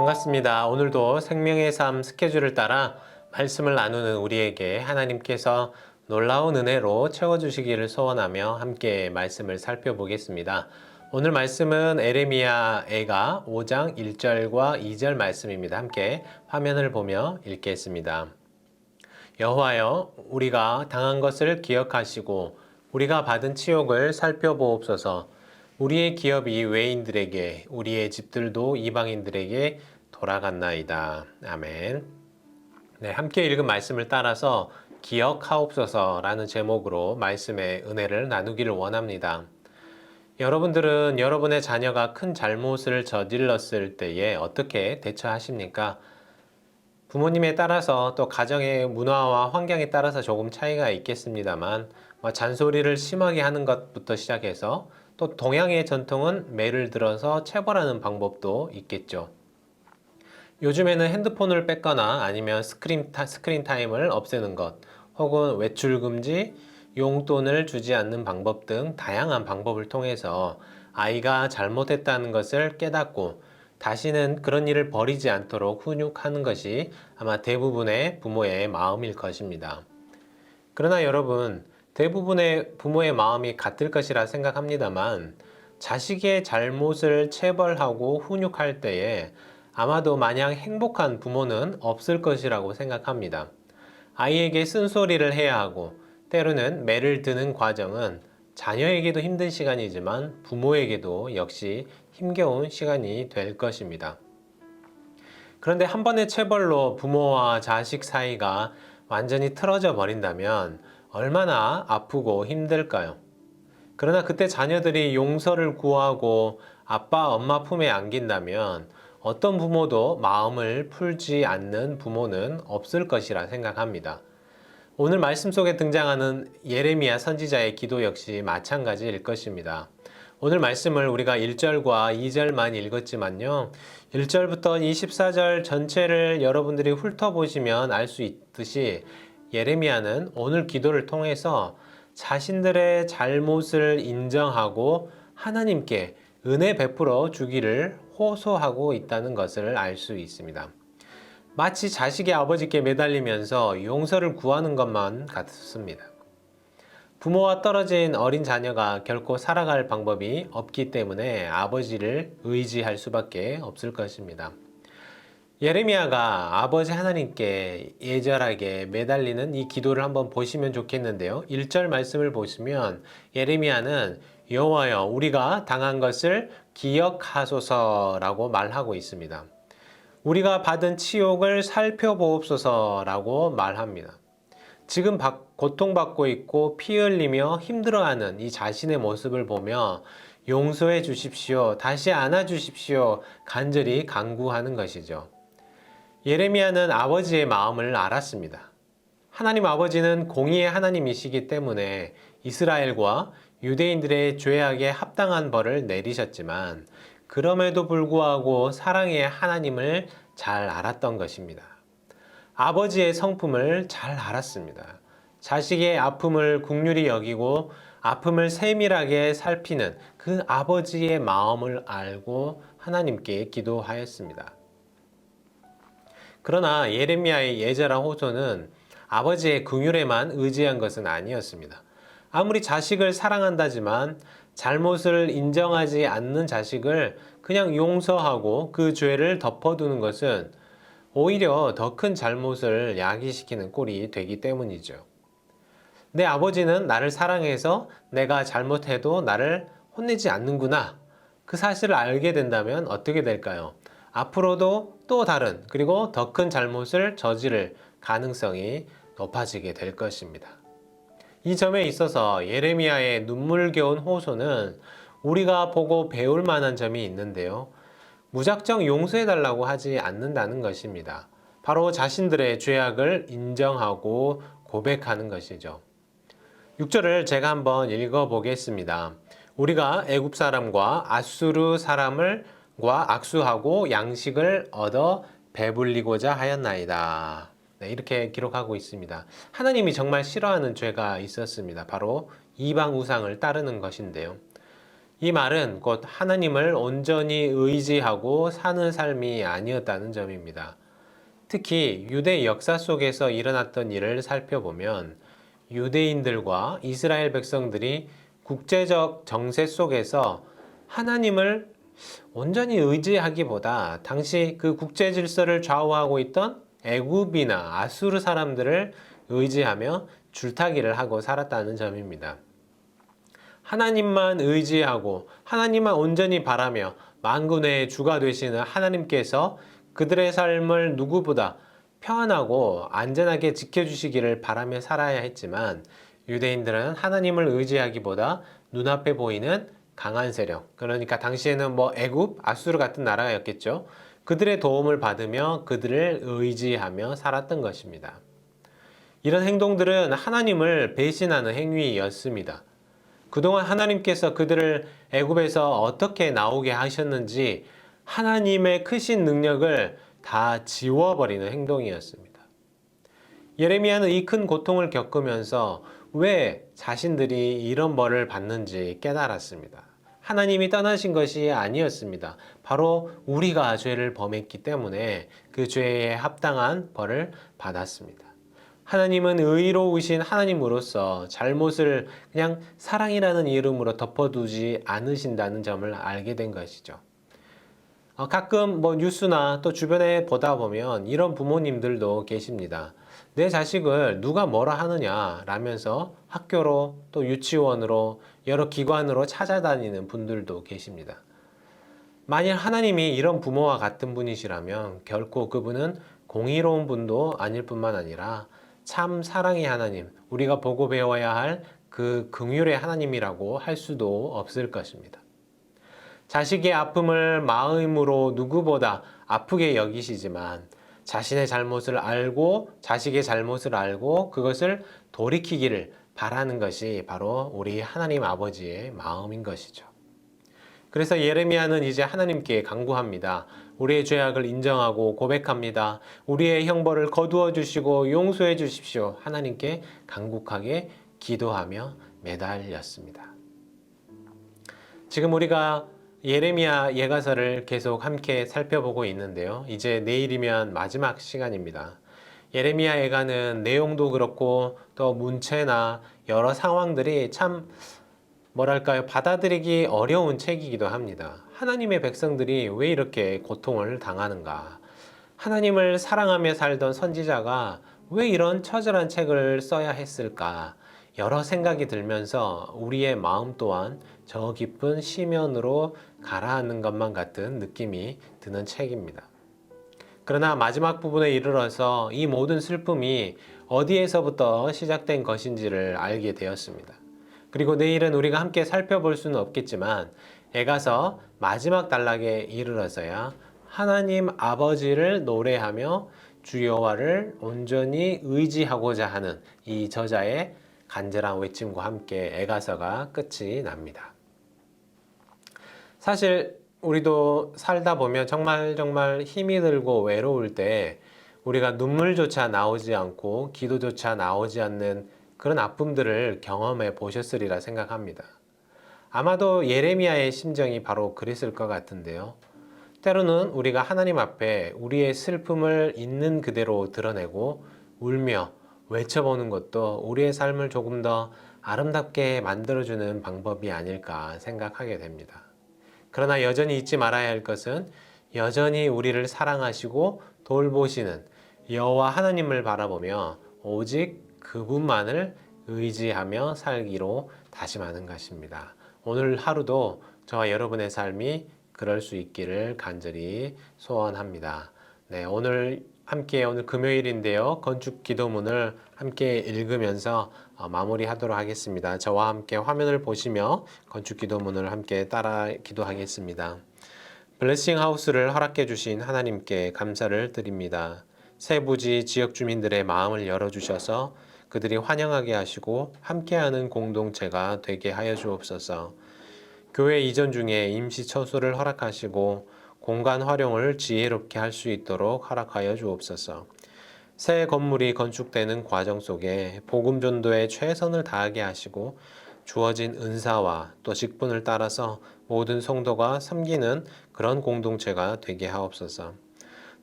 반갑습니다. 오늘도 생명의 삶 스케줄을 따라 말씀을 나누는 우리에게 하나님께서 놀라운 은혜로 채워주시기를 소원하며 함께 말씀을 살펴보겠습니다. 오늘 말씀은 에레미야가 5장 1절과 2절 말씀입니다. 함께 화면을 보며 읽겠습니다. 여호와여, 우리가 당한 것을 기억하시고 우리가 받은 치욕을 살펴보옵소서. 우리의 기업이 외인들에게, 우리의 집들도 이방인들에게 돌아갔나이다. 아멘. 네, 함께 읽은 말씀을 따라서 기억하옵소서라는 제목으로 말씀의 은혜를 나누기를 원합니다. 여러분들은 여러분의 자녀가 큰 잘못을 저질렀을 때에 어떻게 대처하십니까? 부모님에 따라서 또 가정의 문화와 환경에 따라서 조금 차이가 있겠습니다만 잔소리를 심하게 하는 것부터 시작해서 또 동양의 전통은 매를 들어서 체벌하는 방법도 있겠죠. 요즘에는 핸드폰을 뺏거나 아니면 스크린 타임을 없애는 것, 혹은 외출 금지, 용돈을 주지 않는 방법 등 다양한 방법을 통해서 아이가 잘못했다는 것을 깨닫고 다시는 그런 일을 벌이지 않도록 훈육하는 것이 아마 대부분의 부모의 마음일 것입니다. 그러나 여러분, 대부분의 부모의 마음이 같을 것이라 생각합니다만 자식의 잘못을 체벌하고 훈육할 때에 아마도 마냥 행복한 부모는 없을 것이라고 생각합니다. 아이에게 쓴소리를 해야 하고 때로는 매를 드는 과정은 자녀에게도 힘든 시간이지만 부모에게도 역시 힘겨운 시간이 될 것입니다. 그런데 한 번의 체벌로 부모와 자식 사이가 완전히 틀어져 버린다면 얼마나 아프고 힘들까요? 그러나 그때 자녀들이 용서를 구하고 아빠, 엄마 품에 안긴다면 어떤 부모도 마음을 풀지 않는 부모는 없을 것이라 생각합니다. 오늘 말씀 속에 등장하는 예레미야 선지자의 기도 역시 마찬가지일 것입니다. 오늘 말씀을 우리가 1절과 2절만 읽었지만요. 1절부터 24절 전체를 여러분들이 훑어보시면 알 수 있듯이 예레미야는 오늘 기도를 통해서 자신들의 잘못을 인정하고 하나님께 은혜 베풀어 주기를 호소하고 있다는 것을 알 수 있습니다. 마치 자식의 아버지께 매달리면서 용서를 구하는 것만 같습니다. 부모와 떨어진 어린 자녀가 결코 살아갈 방법이 없기 때문에 아버지를 의지할 수밖에 없을 것입니다. 예레미야가 아버지 하나님께 애절하게 매달리는 이 기도를 한번 보시면 좋겠는데요. 1절 말씀을 보시면 예레미야는 여호와여, 우리가 당한 것을 기억하소서라고 말하고 있습니다. 우리가 받은 치욕을 살펴보옵소서라고 말합니다. 지금 고통받고 있고 피 흘리며 힘들어하는 이 자신의 모습을 보며 용서해 주십시오, 다시 안아 주십시오 간절히 간구하는 것이죠. 예레미야는 아버지의 마음을 알았습니다. 하나님 아버지는 공의의 하나님이시기 때문에 이스라엘과 유대인들의 죄악에 합당한 벌을 내리셨지만 그럼에도 불구하고 사랑의 하나님을 잘 알았던 것입니다. 아버지의 성품을 잘 알았습니다. 자식의 아픔을 긍휼히 여기고 아픔을 세밀하게 살피는 그 아버지의 마음을 알고 하나님께 기도하였습니다. 그러나 예레미야의 애절한 호소는 아버지의 긍휼에만 의지한 것은 아니었습니다. 아무리 자식을 사랑한다지만 잘못을 인정하지 않는 자식을 그냥 용서하고 그 죄를 덮어두는 것은 오히려 더 큰 잘못을 야기시키는 꼴이 되기 때문이죠. 내 아버지는 나를 사랑해서 내가 잘못해도 나를 혼내지 않는구나. 그 사실을 알게 된다면 어떻게 될까요? 앞으로도 또 다른 그리고 더 큰 잘못을 저지를 가능성이 높아지게 될 것입니다. 이 점에 있어서 예레미야의 눈물겨운 호소는 우리가 보고 배울 만한 점이 있는데요. 무작정 용서해달라고 하지 않는다는 것입니다. 바로 자신들의 죄악을 인정하고 고백하는 것이죠. 6절을 제가 한번 읽어보겠습니다. 우리가 애굽 사람과 아수르 사람과 악수하고 양식을 얻어 배불리고자 하였나이다. 네, 이렇게 기록하고 있습니다. 하나님이 정말 싫어하는 죄가 있었습니다. 바로 이방 우상을 따르는 것인데요. 이 말은 곧 하나님을 온전히 의지하고 사는 삶이 아니었다는 점입니다. 특히 유대 역사 속에서 일어났던 일을 살펴보면 유대인들과 이스라엘 백성들이 국제적 정세 속에서 하나님을 온전히 의지하기보다 당시 그 국제 질서를 좌우하고 있던 애굽이나 아수르 사람들을 의지하며 줄타기를 하고 살았다는 점입니다. 하나님만 의지하고 하나님만 온전히 바라며 만군의 주가 되시는 하나님께서 그들의 삶을 누구보다 평안하고 안전하게 지켜주시기를 바라며 살아야 했지만 유대인들은 하나님을 의지하기보다 눈앞에 보이는 강한 세력, 그러니까 당시에는 애굽, 아수르 같은 나라였겠죠. 그들의 도움을 받으며 그들을 의지하며 살았던 것입니다. 이런 행동들은 하나님을 배신하는 행위였습니다. 그동안 하나님께서 그들을 애굽에서 어떻게 나오게 하셨는지 하나님의 크신 능력을 다 지워버리는 행동이었습니다. 예레미야는 이 큰 고통을 겪으면서 왜 자신들이 이런 벌을 받는지 깨달았습니다. 하나님이 떠나신 것이 아니었습니다. 바로 우리가 죄를 범했기 때문에 그 죄에 합당한 벌을 받았습니다. 하나님은 의로우신 하나님으로서 잘못을 그냥 사랑이라는 이름으로 덮어두지 않으신다는 점을 알게 된 것이죠. 가끔 뉴스나 또 주변에 보다 보면 이런 부모님들도 계십니다. 내 자식을 누가 뭐라 하느냐 라면서 학교로 또 유치원으로 여러 기관으로 찾아다니는 분들도 계십니다. 만일 하나님이 이런 부모와 같은 분이시라면 결코 그분은 공의로운 분도 아닐 뿐만 아니라 참 사랑의 하나님, 우리가 보고 배워야 할 그 긍휼의 하나님이라고 할 수도 없을 것입니다. 자식의 아픔을 마음으로 누구보다 아프게 여기시지만 자신의 잘못을 알고 자식의 잘못을 알고 그것을 돌이키기를 바라는 것이 바로 우리 하나님 아버지의 마음인 것이죠. 그래서 예레미야는 이제 하나님께 간구합니다. 우리의 죄악을 인정하고 고백합니다. 우리의 형벌을 거두어 주시고 용서해 주십시오. 하나님께 간곡하게 기도하며 매달렸습니다. 지금 우리가 예레미야 예가서를 계속 함께 살펴보고 있는데요. 이제 내일이면 마지막 시간입니다. 예레미야 예가는 내용도 그렇고 또 문체나 여러 상황들이 참 받아들이기 어려운 책이기도 합니다. 하나님의 백성들이 왜 이렇게 고통을 당하는가? 하나님을 사랑하며 살던 선지자가 왜 이런 처절한 책을 써야 했을까? 여러 생각이 들면서 우리의 마음 또한 저 깊은 시면으로 가라앉는 것만 같은 느낌이 드는 책입니다. 그러나 마지막 부분에 이르러서 이 모든 슬픔이 어디에서부터 시작된 것인지를 알게 되었습니다. 그리고 내일은 우리가 함께 살펴볼 수는 없겠지만 애가서 마지막 단락에 이르러서야 하나님 아버지를 노래하며 주 여호와를 온전히 의지하고자 하는 이 저자의 간절한 외침과 함께 애가서가 끝이 납니다. 사실 우리도 살다 보면 정말 힘이 들고 외로울 때 우리가 눈물조차 나오지 않고 기도조차 나오지 않는 그런 아픔들을 경험해 보셨으리라 생각합니다. 아마도 예레미야의 심정이 바로 그랬을 것 같은데요. 때로는 우리가 하나님 앞에 우리의 슬픔을 있는 그대로 드러내고 울며 외쳐보는 것도 우리의 삶을 조금 더 아름답게 만들어주는 방법이 아닐까 생각하게 됩니다. 그러나 여전히 잊지 말아야 할 것은 여전히 우리를 사랑하시고 돌보시는 여호와 하나님을 바라보며 오직 그분만을 의지하며 살기로 다짐하는 것입니다. 오늘 하루도 저와 여러분의 삶이 그럴 수 있기를 간절히 소원합니다. 네, 오늘 금요일인데요. 건축 기도문을 함께 읽으면서 마무리하도록 하겠습니다. 저와 함께 화면을 보시며 건축 기도문을 함께 따라 기도하겠습니다. 블레싱 하우스를 허락해 주신 하나님께 감사를 드립니다. 새 부지 지역 주민들의 마음을 열어주셔서 그들이 환영하게 하시고 함께하는 공동체가 되게 하여 주옵소서. 교회 이전 중에 임시 처소를 허락하시고 공간 활용을 지혜롭게 할 수 있도록 허락하여 주옵소서. 새 건물이 건축되는 과정 속에 복음 전도에 최선을 다하게 하시고 주어진 은사와 또 직분을 따라서 모든 성도가 섬기는 그런 공동체가 되게 하옵소서.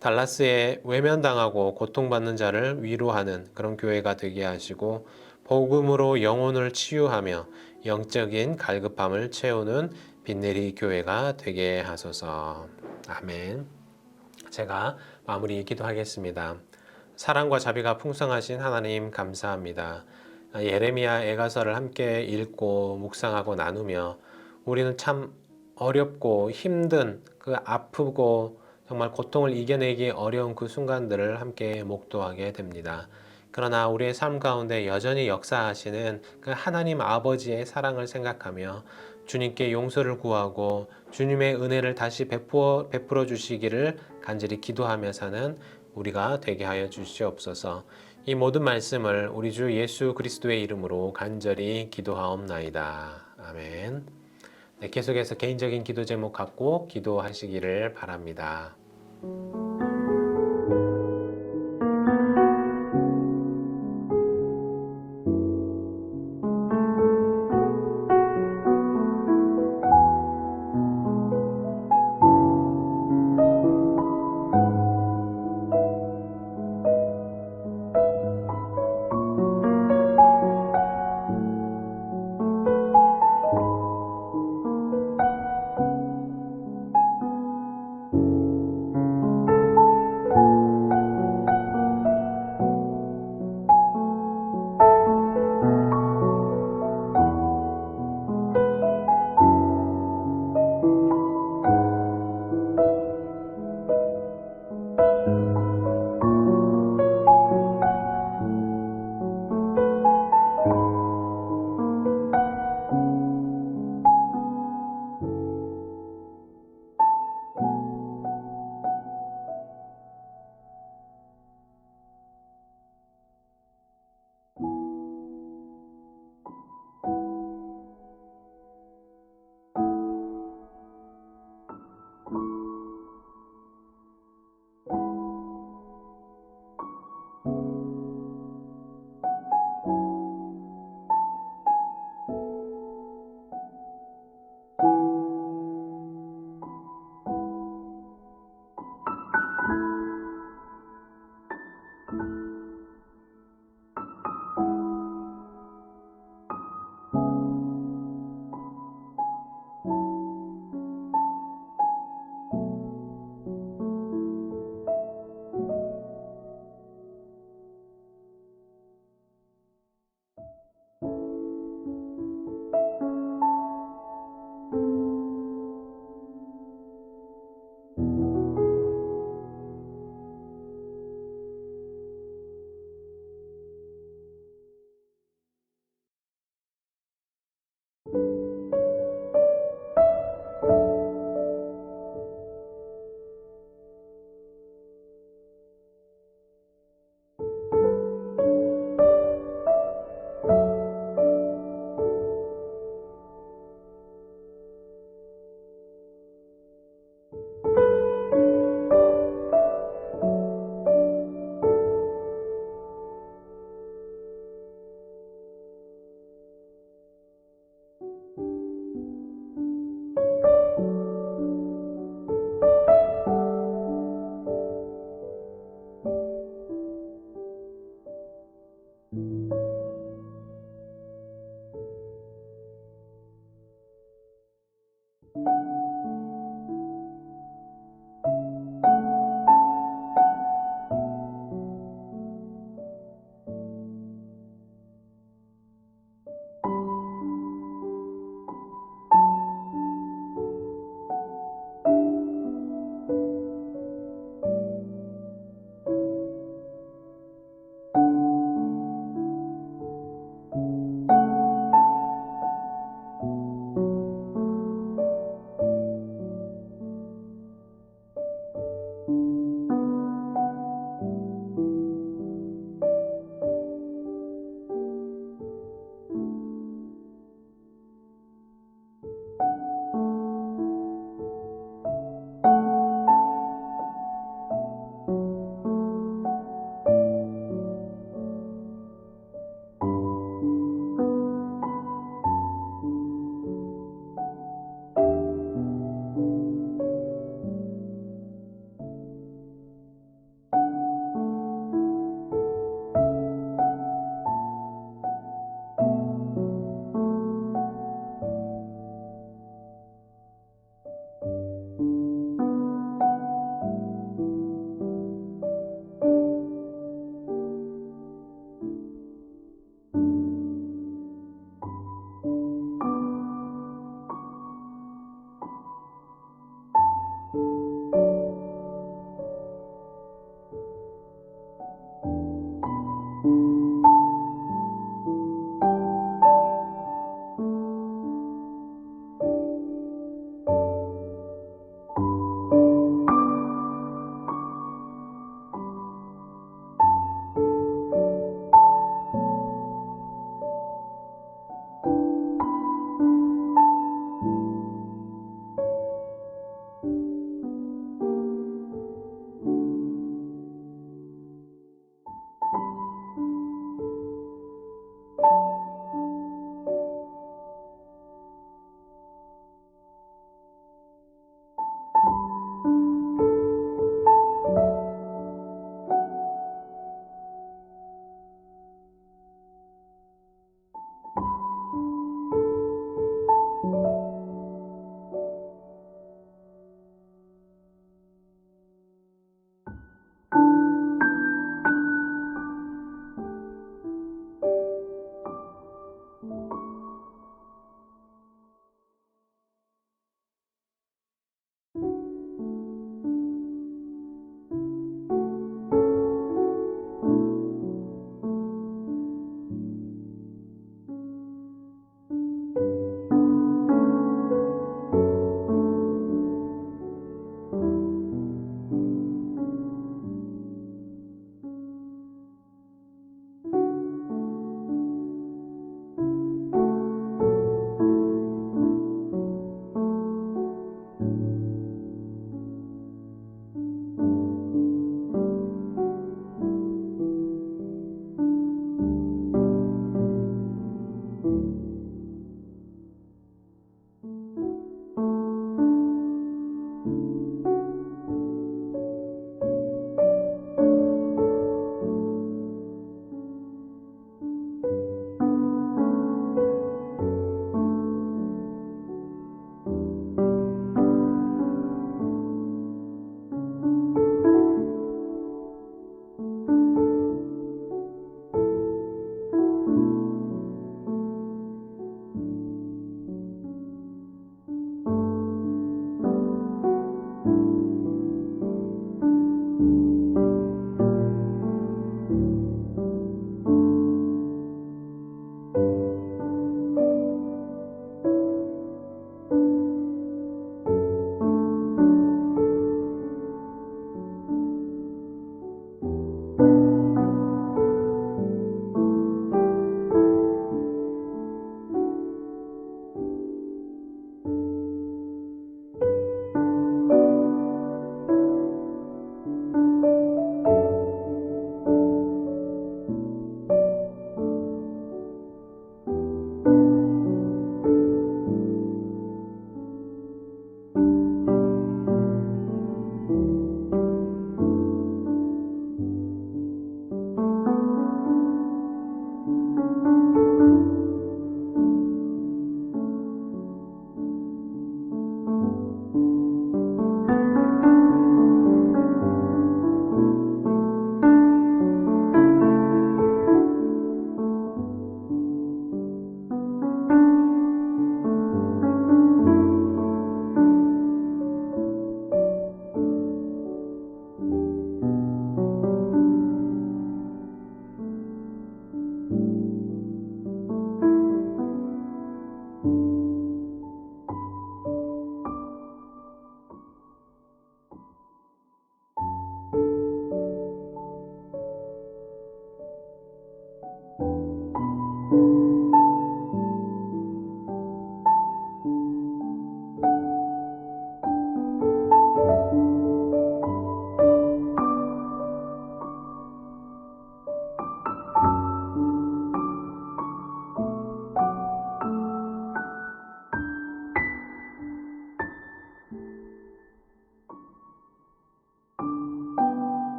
달라스에 외면당하고 고통받는 자를 위로하는 그런 교회가 되게 하시고 복음으로 영혼을 치유하며 영적인 갈급함을 채우는 빈내리 교회가 되게 하소서. 아멘. 제가 마무리 기도하겠습니다. 사랑과 자비가 풍성하신 하나님 감사합니다. 예레미야 애가서를 함께 읽고 묵상하고 나누며 우리는 참 어렵고 힘든 그 아프고 정말 고통을 이겨내기 어려운 그 순간들을 함께 목도하게 됩니다. 그러나 우리의 삶 가운데 여전히 역사하시는 그 하나님 아버지의 사랑을 생각하며 주님께 용서를 구하고 주님의 은혜를 다시 베풀어 주시기를 간절히 기도하며 사는 우리가 되게 하여 주시옵소서. 이 모든 말씀을 우리 주 예수 그리스도의 이름으로 간절히 기도하옵나이다. 아멘. 네, 계속해서 개인적인 기도 제목 갖고 기도하시기를 바랍니다.